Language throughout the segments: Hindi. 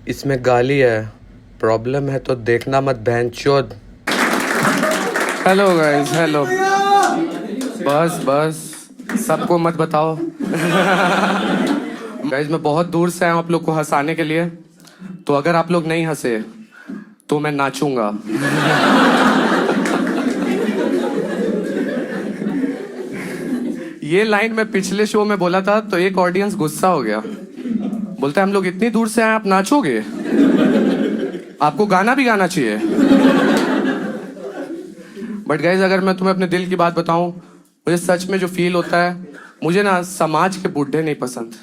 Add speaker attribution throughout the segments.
Speaker 1: इसमें गाली है, प्रॉब्लम है तो देखना मत बहनचोद। Hello guys, hello. बस सबको मत बताओ। गाइस मैं बहुत दूर से आया हूँ आप लोग को हंसाने के लिए, तो अगर आप लोग नहीं हंसे तो मैं नाचूंगा। ये लाइन मैं पिछले शो में बोला था तो एक ऑडियंस गुस्सा हो गया, बोलता है हम लोग इतनी दूर से आए आप नाचोगे, आपको गाना भी गाना चाहिए। बट गाइज अगर मैं तुम्हें अपने दिल की बात बताऊं, मुझे सच में जो फील होता है, मुझे ना समाज के बूढ़े नहीं पसंद।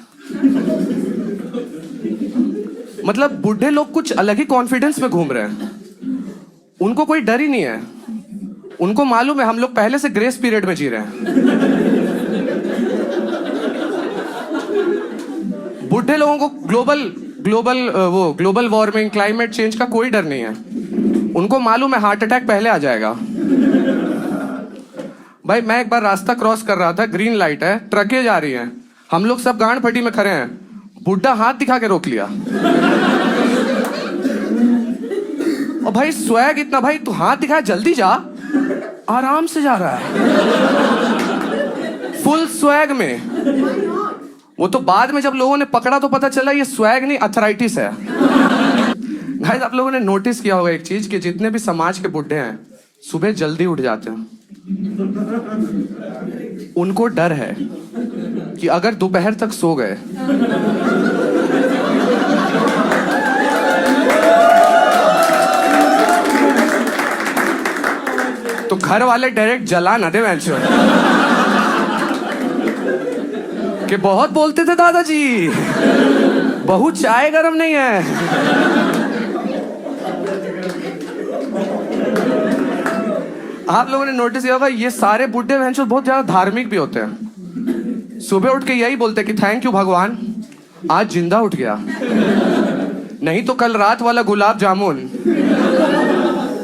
Speaker 1: मतलब बूढ़े लोग कुछ अलग ही कॉन्फिडेंस में घूम रहे हैं, उनको कोई डर ही नहीं है, उनको मालूम है हम लोग पहले से ग्रेस पीरियड में जी रहे हैं। बूढ़े लोगों को ग्लोबल वार्मिंग, क्लाइमेट चेंज का कोई डर नहीं है, उनको मालूम है हार्ट अटैक पहले आ जाएगा। भाई मैं एक बार रास्ता क्रॉस कर रहा था, ग्रीन लाइट है, ट्रकें जा रही हैं, हम लोग सब गांड फटी में खड़े हैं, बुढ़ा हाथ दिखा के रोक लिया। और भाई स्वैग इतना, भाई तू हाथ दिखा, जल्दी जा, आराम से जा रहा है फुल स्वैग में। वो तो बाद में जब लोगों ने पकड़ा तो पता चला ये स्वैग नहीं अर्थराइटिस है। गाइस आप लोगों ने नोटिस किया होगा एक चीज, कि जितने भी समाज के बुढ़े हैं सुबह जल्दी उठ जाते हैं। उनको डर है कि अगर दोपहर तक सो गए तो घर वाले डायरेक्ट जला ना दे वैंचर, कि बहुत बोलते थे दादाजी, बहुत चाय गरम नहीं है। आप लोगों ने नोटिस किया होगा ये सारे बुढ़े भैंसों बहुत ज्यादा धार्मिक भी होते हैं। सुबह उठ के यही बोलते कि थैंक यू भगवान, आज जिंदा उठ गया, नहीं तो कल रात वाला गुलाब जामुन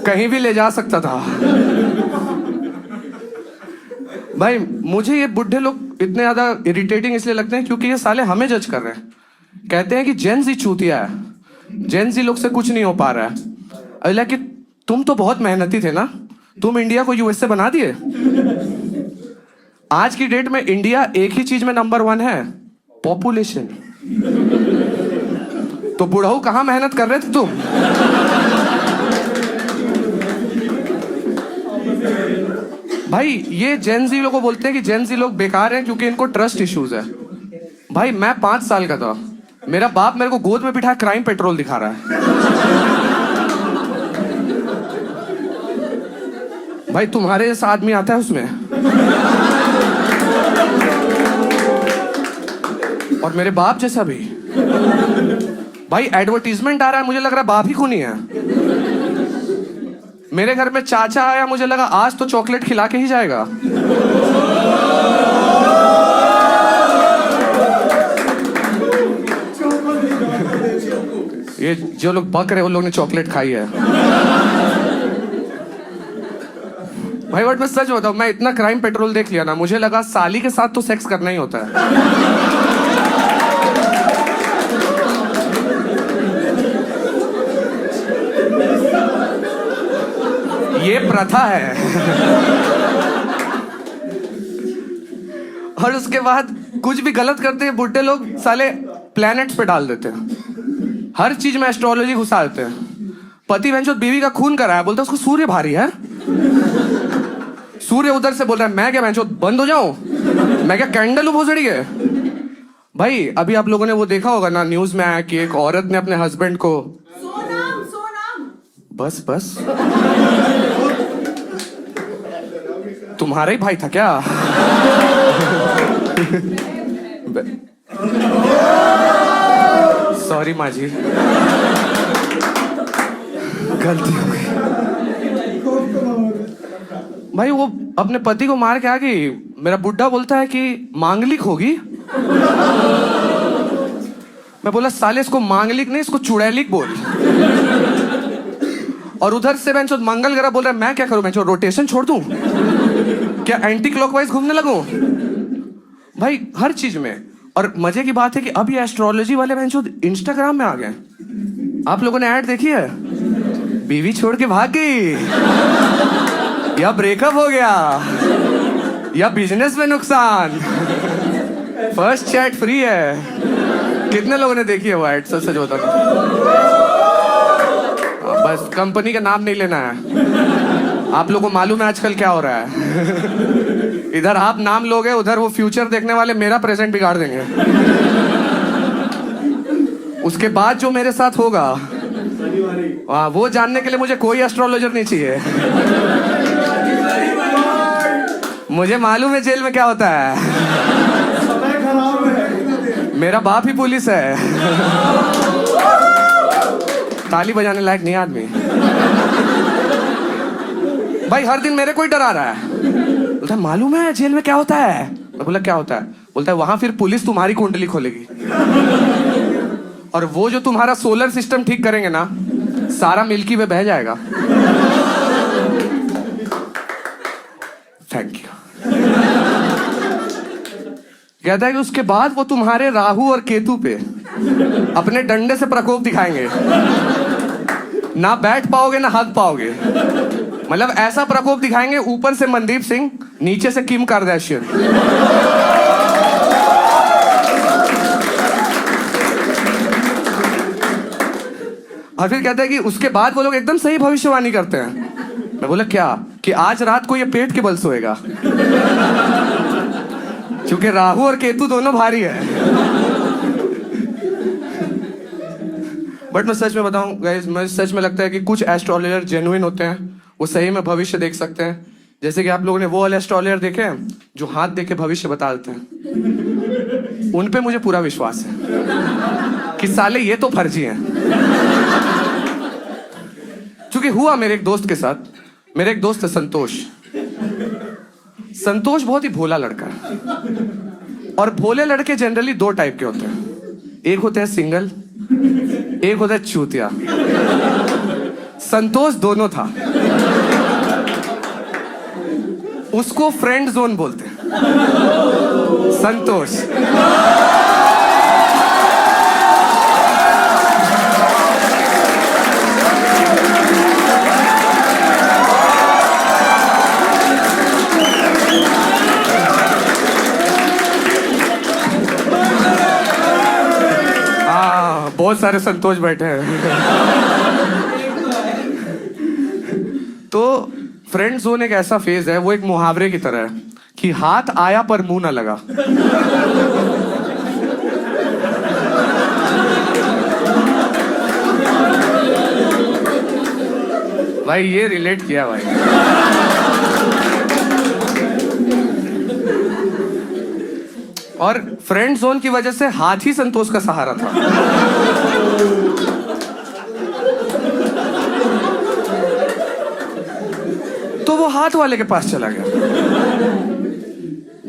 Speaker 1: कहीं भी ले जा सकता था। भाई मुझे ये बुढ़े लोग इतने ज्यादा इरिटेटिंग इसलिए लगते हैं क्योंकि ये साले हमें जज कर रहे हैं। कहते हैं कि जेन जी चूतिया है, जेन जी लोग से कुछ नहीं हो पा रहा है। अल्लाह कि तुम तो बहुत मेहनती थे ना, तुम इंडिया को यूएसए बना दिए। आज की डेट में इंडिया एक ही चीज में नंबर 1 है, पॉपुलेशन। तो बुढ़ऊ कहां मेहनत कर रहे थे तुम? भाई ये जेन जी लोग को बोलते हैं कि जेन जी लोग बेकार हैं क्योंकि इनको ट्रस्ट इश्यूज है। भाई मैं 5 साल का था, मेरा बाप मेरे को गोद में बिठा क्राइम पेट्रोल दिखा रहा है। भाई तुम्हारे जैसा आदमी आता है उसमें, और मेरे बाप जैसा भी। भाई एडवर्टीजमेंट आ रहा है, मुझे लग रहा है बाप ही खूनी है। मेरे घर में चाचा आया, मुझे लगा आज तो चॉकलेट खिला के ही जाएगा। ये जो लोग बक रहे हैं उन लोग ने चॉकलेट खाई है। भाई बट मैं सच बताऊं, मैं इतना क्राइम पेट्रोल देख लिया ना, मुझे लगा साली के साथ तो सेक्स करना ही होता है। ये प्रथा है। और उसके बाद कुछ भी गलत करते हैं बुढ़े लोग, साले प्लैनेट्स पे डाल देते हैं, हर चीज में एस्ट्रोलॉजी घुसा देते हैं। पति बहनचोद बीवी का खून कराया, बोलता है उसको सूर्य भारी है। सूर्य उधर से बोल रहा है मैं क्या बहनचोद बंद हो जाऊं, मैं क्या कैंडल उभोसड़ी है। भाई अभी आप लोगों ने वो देखा होगा ना, न्यूज में आया कि एक औरत ने अपने हस्बैंड को सोनाम बस तुम्हारा ही भाई था क्या? सॉरी माँ जी, गलती हो गई। भाई वो अपने पति को मार के आ गई। मेरा बुड्ढा बोलता है कि मांगलिक होगी। मैं बोला साले इसको मांगलिक नहीं, इसको चुड़ैलिक बोल। और उधर से बेंचो मंगल ग्रह बोल रहा है मैं क्या करूं बेंचो, रोटेशन छोड़ दूं क्या, एंटी क्लॉकवाइज घूमने लगूं? भाई हर चीज में। और मजे की बात है कि अब ये एस्ट्रोलॉजी वाले बेंचो इंस्टाग्राम में आ गए। आप लोगों ने ऐड देखी है? बीवी छोड़ के भाग गई, या ब्रेकअप हो गया, या बिजनेस में नुकसान, फर्स्ट चैट फ्री है। कितने लोगों ने देखी है वो ऐड? सच सच बता दो। बस कंपनी का नाम नहीं लेना है। आप लोगों को मालूम है आजकल क्या हो रहा है। इधर आप नाम लोगे, उधर वो फ्यूचर देखने वाले मेरा प्रेजेंट बिगाड़ देंगे। उसके बाद जो मेरे साथ होगा वो जानने के लिए मुझे कोई एस्ट्रोलॉजर नहीं चाहिए। मुझे मालूम है जेल में क्या होता है। मेरा बाप ही पुलिस है। ताली बजाने लायक नहीं आदमी। भाई हर दिन मेरे को ही डरा रहा है। बोलता है मालूम है जेल में क्या होता है? मैं बोला क्या होता है? बोलता है वहां फिर पुलिस तुम्हारी कुंडली खोलेगी, और वो जो तुम्हारा सोलर सिस्टम ठीक करेंगे ना, सारा मिल्की वे बह जाएगा। Thank you. कहता है कि उसके बाद वो तुम्हारे राहु और केतु पे अपने डंडे से प्रकोप दिखाएंगे। ना बैठ पाओगे ना हग पाओगे। मतलब ऐसा प्रकोप दिखाएंगे, ऊपर से मनदीप सिंह, नीचे से किम कार्दाशियन। और फिर कहता है कि उसके बाद वो लोग एकदम सही भविष्यवाणी करते हैं। मैं बोला क्या? कि आज रात को ये पेट के बल सोएगा, क्योंकि राहु और केतु दोनों भारी है। बट मैं सच में बताऊं गाइस, मुझे सच में लगता है कि कुछ एस्ट्रोलॉजर जेन्युइन होते हैं, वो सही में भविष्य देख सकते हैं। जैसे कि आप लोगों ने वो वाले एस्ट्रोलॉजर देखे हैं जो हाथ देख के भविष्य बता देते हैं। उन पे मुझे पूरा विश्वास है कि साले ये तो फर्जी हैं। क्योंकि हुआ मेरे एक दोस्त के साथ। मेरे एक दोस्त है संतोष। संतोष बहुत ही भोला लड़का है, और भोले लड़के जनरली दो टाइप के होते हैं। एक होते हैं सिंगल, एक होता है चूतिया। संतोष दोनों था। उसको फ्रेंड जोन बोलते हैं। संतोष बहुत सारे संतोष बैठे हैं। तो फ्रेंड जोन एक ऐसा फेज है, वो एक मुहावरे की तरह है कि हाथ आया पर मुंह ना लगा। भाई ये रिलेट किया भाई। और फ्रेंड जोन की वजह से हाथ ही संतोष का सहारा था। तो वो हाथ वाले के पास चला गया,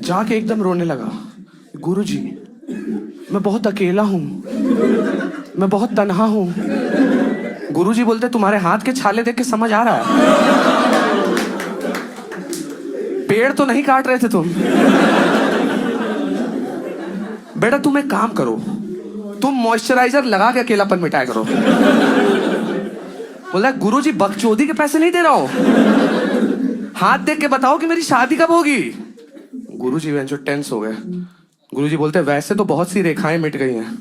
Speaker 1: जाके एकदम रोने लगा। गुरुजी मैं बहुत अकेला हूं, मैं बहुत तन्हा हूं। गुरुजी बोलते तुम्हारे हाथ के छाले देख के समझ आ रहा है पेड़ तो नहीं काट रहे थे तुम। बेटा तुम एक काम करो, तुम मॉइस्चराइजर लगा के अकेलापन मिटाया करो। बोला गुरुजी बकचोदी के पैसे नहीं दे रहा हूं, हाथ देख के बताओ कि मेरी शादी कब होगी। गुरुजी जो टेंस हो गए। गुरुजी बोलते वैसे तो बहुत सी रेखाएं मिट गई हैं,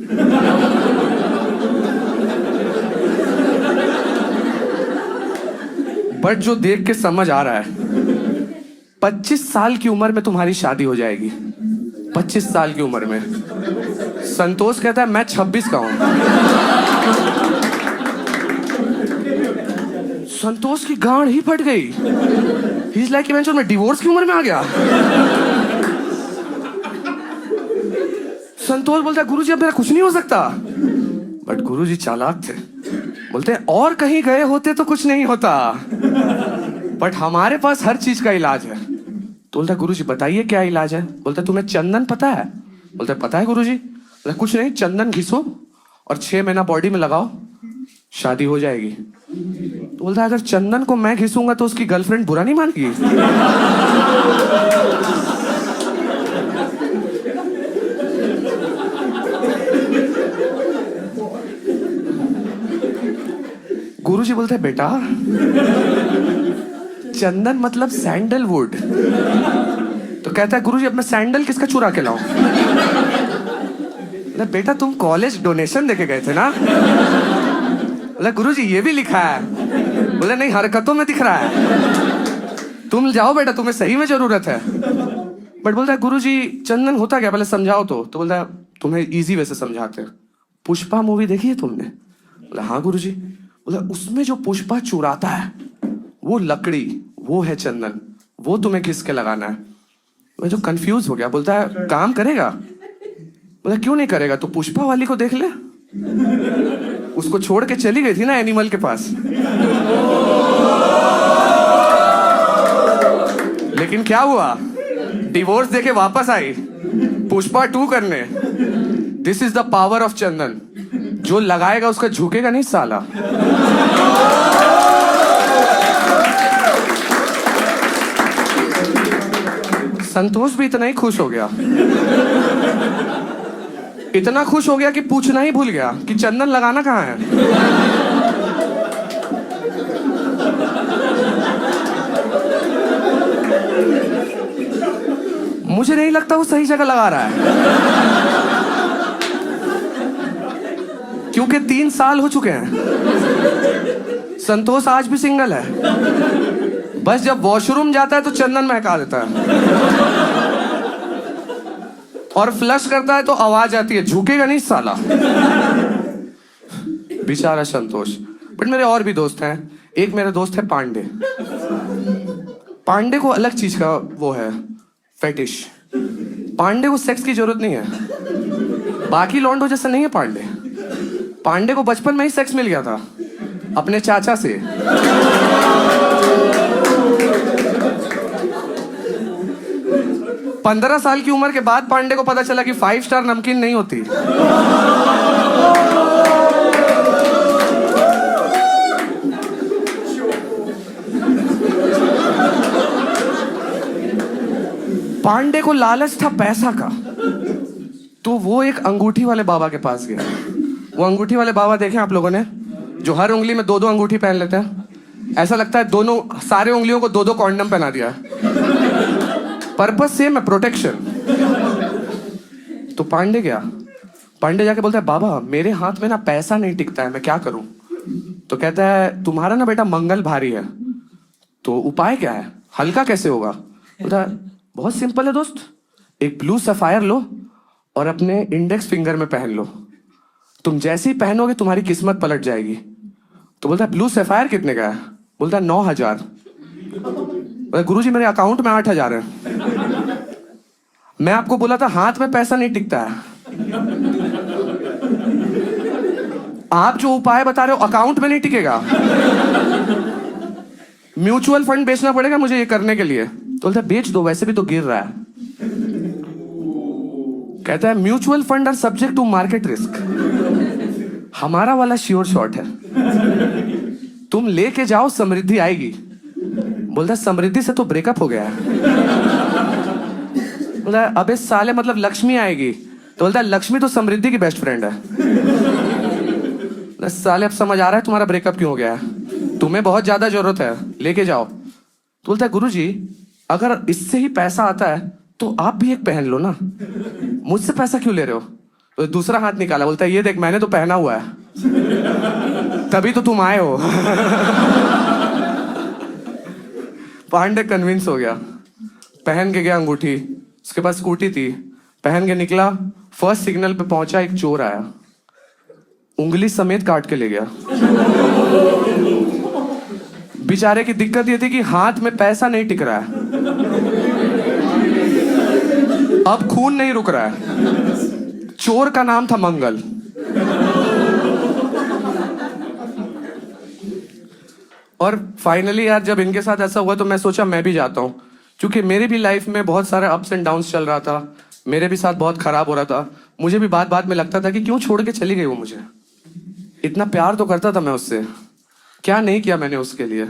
Speaker 1: बट जो देख के समझ आ रहा है 25 साल की उम्र में तुम्हारी शादी हो जाएगी। 25 साल की उम्र में। संतोष कहता है मैं 26 का हूं। संतोष की गांड ही फट गई। ही इज लाइक मैं डिवोर्स की उम्र में आ गया। संतोष बोलता है गुरुजी अब मेरा कुछ नहीं हो सकता। बट गुरुजी चालाक थे, बोलते हैं और कहीं गए होते तो कुछ नहीं होता, बट हमारे पास हर चीज का इलाज है। तो बोलता है गुरुजी बताइए क्या इलाज है। बोलता है तुम्हें चंदन पता है। बोलता है पता है गुरुजी। बोलता है कुछ नहीं, चंदन घिसो और 6 महीना बॉडी में लगाओ, शादी हो जाएगी। तो बोलता है अगर चंदन को मैं घिसूंगा तो उसकी गर्लफ्रेंड बुरा नहीं मानेगी। गुरुजी बोलते हैं बेटा चंदन मतलब सैंडलवुड। तो कहता है गुरुजी अब मैं सैंडल किसका चुरा के लाऊं? बेटा तुम कॉलेज डोनेशन देके गए थे ना? बोला गुरुजी ये भी लिखा है। बोला नहीं हरकतों में दिख रहा है, तुम जाओ बेटा तुम्हें सही में जरूरत है। बट बोलता है गुरुजी चंदन होता क्या पहले समझाओ। तो बोलता है तुम्हें इजी वे से समझाते हैं। पुष्पा मूवी देखी है तुमने? बोला हाँ गुरुजी। बोला उसमें जो पुष्पा चुराता है वो लकड़ी, वो है चंदन, वो तुम्हें घिस के लगाना है। मैं जो कंफ्यूज हो गया, बोलता है काम करेगा? बोला क्यों नहीं करेगा, तो पुष्पा वाली को देख ले, उसको छोड़ के चली गई थी ना एनिमल के पास। लेकिन क्या हुआ, डिवोर्स देके वापस आई पुष्पा 2 करने। This is the power of chandan, जो लगाएगा उसका झुकेगा नहीं साला। संतोष भी इतना ही खुश हो गया, इतना खुश हो गया कि पूछना ही भूल गया कि चंदन लगाना कहाँ है। मुझे नहीं लगता वो सही जगह लगा रहा है, क्योंकि 3 साल हो चुके हैं। संतोष आज भी सिंगल है, बस जब वॉशरूम जाता है तो चंदन महका देता है और फ्लश करता है तो आवाज आती है झुकेगा नहीं साला। बेचारा संतोष। बट मेरे और भी दोस्त हैं। एक मेरा दोस्त है पांडे। पांडे को अलग चीज का वो है फेटिश। पांडे को सेक्स की जरूरत नहीं है, बाकी लौंडो जैसा नहीं है पांडे। पांडे को बचपन में ही सेक्स मिल गया था अपने चाचा से। 15 साल की उम्र के बाद पांडे को पता चला कि 5 स्टार नमकीन नहीं होती। पांडे को लालच था पैसा का, तो वो एक अंगूठी वाले बाबा के पास गया। वो अंगूठी वाले बाबा देखे आप लोगों ने, जो हर उंगली में 2-2 अंगूठी पहन लेते हैं। ऐसा लगता है दोनों सारे उंगलियों को 2-2 कॉन्डम पहना दिया। पर्पस सेम है, प्रोटेक्शन। तो पांडे गया, पांडे जाके बोलता है बाबा मेरे हाथ में ना पैसा नहीं टिकता है, मैं क्या करूं? तो कहता है तुम्हारा ना बेटा मंगल भारी है, तो उपाय क्या है, हल्का कैसे होगा? बोलता है बहुत सिंपल है दोस्त, एक ब्लू सफायर लो और अपने इंडेक्स फिंगर में पहन लो, तुम जैसे ही पहनोगे तुम्हारी किस्मत पलट जाएगी। तो बोलता है ब्लू सफायर कितने का है? बोलता है 9000। गुरुजी मेरे अकाउंट में 8000 है। मैं आपको बोला था हाथ में पैसा नहीं टिकता है, आप जो उपाय बता रहे हो अकाउंट में नहीं टिकेगा। म्यूचुअल फंड बेचना पड़ेगा मुझे ये करने के लिए। तो बोलता है बेच दो, वैसे भी तो गिर रहा है। कहता है mutual fund are subject to market risk, हमारा वाला श्योर शॉट है, तुम लेके जाओ समृद्धि आएगी। बोलता है समृद्धि से तो ब्रेकअप हो गया है। बोलता है अबे साले मतलब लक्ष्मी आएगी? तो बोलता है लक्ष्मी तो समृद्धि की बेस्ट फ्रेंड है। साले अब समझ आ रहा है तुम्हारा ब्रेकअप क्यों हो गया है, तुम्हें बहुत ज्यादा जरूरत है, लेके जाओ। तो बोलता है गुरुजी अगर इससे ही पैसा आता है तो आप भी एक पहन लो ना, मुझसे पैसा क्यों ले रहे हो? तो दूसरा हाथ निकाला, बोलता है ये देख मैंने तो पहना हुआ है, तभी तो तुम आए हो। पांडे कन्विंस हो गया, पहन के गया अंगूठी। उसके पास स्कूटी थी, पहन के निकला। फर्स्ट सिग्नल पे पहुंचा, एक चोर आया, उंगली समेत काट के ले गया। बेचारे की दिक्कत ये थी कि हाथ में पैसा नहीं टिक रहा है, अब खून नहीं रुक रहा है। चोर का नाम था मंगल। और फाइनली यार जब इनके साथ ऐसा हुआ तो मैं सोचा मैं भी जाता हूँ, क्योंकि मेरे भी लाइफ में बहुत सारे अप्स एंड डाउन्स चल रहा था, मेरे भी साथ बहुत खराब हो रहा था। मुझे भी बात बात में लगता था कि क्यों छोड़ के चली गई वो मुझे, इतना प्यार तो करता था मैं उससे, क्या नहीं किया मैंने उसके लिए,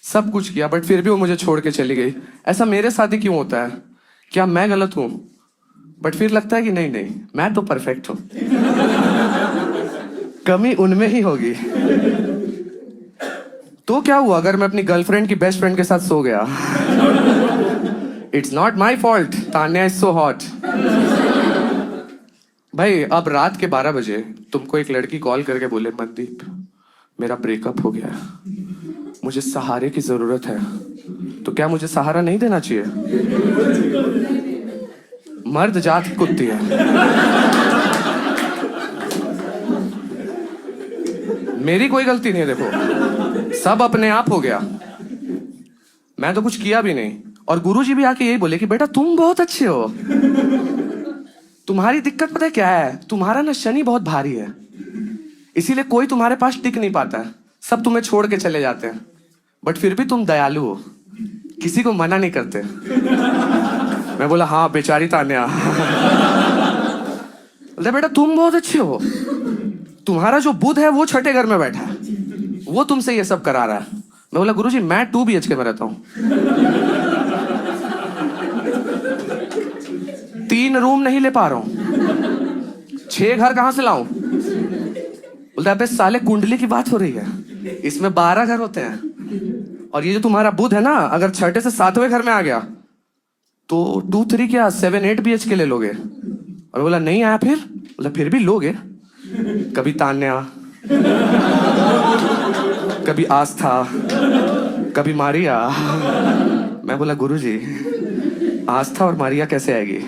Speaker 1: सब कुछ किया, बट फिर भी वो मुझे छोड़ के चली गई। ऐसा मेरे साथ ही क्यों होता है? क्या मैं गलत हूं? बट फिर लगता है कि नहीं नहीं, मैं तो परफेक्ट हूं, कमी उनमें ही होगी। तो क्या हुआ अगर मैं अपनी गर्लफ्रेंड की बेस्ट फ्रेंड के साथ सो गया? It's not my fault, Tanya is so hot. भाई अब रात के 12 बजे तुमको एक लड़की कॉल करके बोले मनदीप मेरा ब्रेकअप हो गया, मुझे सहारे की जरूरत है, तो क्या मुझे सहारा नहीं देना चाहिए? मर्द जात की कुत्ती है। मेरी कोई गलती नहीं है, देखो सब अपने आप हो गया, मैं तो कुछ किया भी नहीं। और गुरुजी भी आके यही बोले कि बेटा तुम बहुत अच्छे हो, तुम्हारी दिक्कत पता है क्या है, तुम्हारा ना शनि बहुत भारी है, इसीलिए कोई तुम्हारे पास टिक नहीं पाता है, सब तुम्हें छोड़ के चले जाते हैं, बट फिर भी तुम दयालु हो, किसी को मना नहीं करते। मैं बोला हाँ बेचारी तान्या। बोलते बेटा तुम बहुत अच्छे हो, तुम्हारा जो बुध है वो छठे घर में बैठा है, वो तुमसे ये सब करा रहा है। मैं बोला गुरुजी मैं 2 BHK में रहता हूं, 3 रूम नहीं ले पा रहा हूं, 6 घर कहां से लाऊं? बोलता अबे साले कुंडली की बात हो रही है, इसमें 12 घर होते हैं, और ये जो तुम्हारा बुध है ना अगर छठे से 7वें घर में आ गया तो 2-3 क्या 7-8 BHK ले लोगे। और बोला नहीं आया फिर? बोला फिर भी लोगे, कभी तान्या, कभी आस्था, कभी मारिया। मैं बोला गुरुजी आस्था और मारिया कैसे आएगी?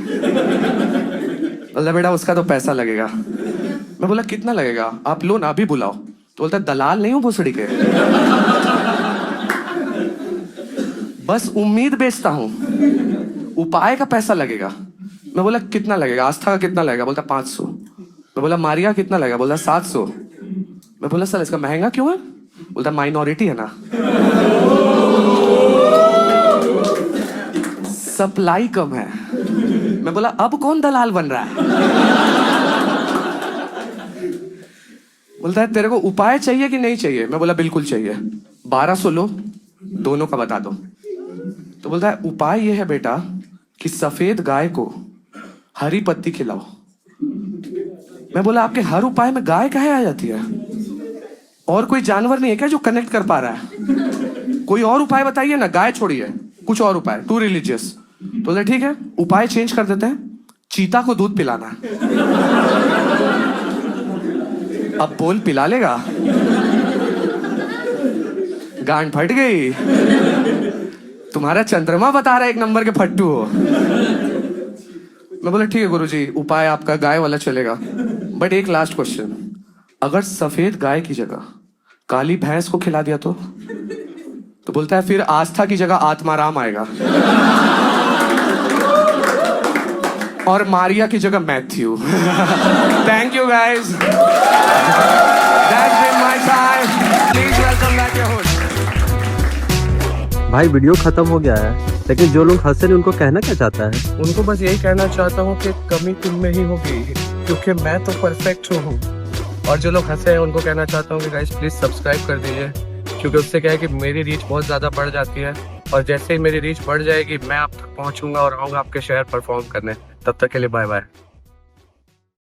Speaker 1: बोला बेटा उसका तो पैसा लगेगा। मैं बोला कितना लगेगा? आप लो ना अभी बुलाओ। तो बोलता दलाल नहीं हूं भोसड़ी के, बस उम्मीद बेचता हूं, उपाय का पैसा लगेगा। मैं बोला कितना लगेगा? आस्था का कितना लगेगा? बोलता 500। मैं बोला मारिया कितना लगेगा? बोलता 700। मैं बोला सर इसका महंगा क्यों है? बोलता माइनॉरिटी है ना, सप्लाई कम है। मैं बोला अब कौन दलाल बन रहा है? बोलता है तेरे को उपाय चाहिए कि नहीं चाहिए? मैं बोला बिल्कुल चाहिए। 1200 लो, दोनों का बता दो। तो बोलता है उपाय ये है बेटा कि सफेद गाय को हरी पत्ती खिलाओ। मैं बोला आपके हर उपाय में गाय काहे आ जाती है? और कोई जानवर नहीं है क्या जो कनेक्ट कर पा रहा है? कोई और उपाय बताइए ना, गाय छोड़िए, कुछ और उपाय, टू रिलीजियस। तो बोला ठीक है उपाय चेंज कर देते हैं, चीता को दूध पिलाना। अब बोल पिला लेगा? गांड फट गई, तुम्हारा चंद्रमा बता रहा है 1 नंबर के फट्टू हो। मैं बोला ठीक है गुरुजी उपाय आपका गाय वाला चलेगा, बट एक लास्ट क्वेश्चन, अगर सफेद गाय की जगह काली भैंस को खिला दिया तो बोलता है फिर आस्था की जगह आत्माराम आएगा, और मारिया की जगह Matthew. Thank you guys, that's been my time, please welcome back your host.
Speaker 2: भाई वीडियो खत्म हो गया है, लेकिन जो लोग हंसे नहीं उनको कहना क्या चाहता है?
Speaker 1: उनको बस यही कहना चाहता हूँ कि कमी तुम में ही होगी, क्योंकि मैं तो परफेक्ट हूँ। और जो लोग हंसे हैं उनको कहना चाहता हूँ कि गाइस प्लीज सब्सक्राइब कर दीजिए, क्योंकि उससे क्या है कि मेरी रीच बहुत ज़्यादा बढ़ जाती है, और जैसे ही मेरी रीच बढ़ जाएगी मैं आप तक पहुँचूंगा और आऊँगा आपके शहर परफॉर्म करने। तब तक के लिए बाय बाय।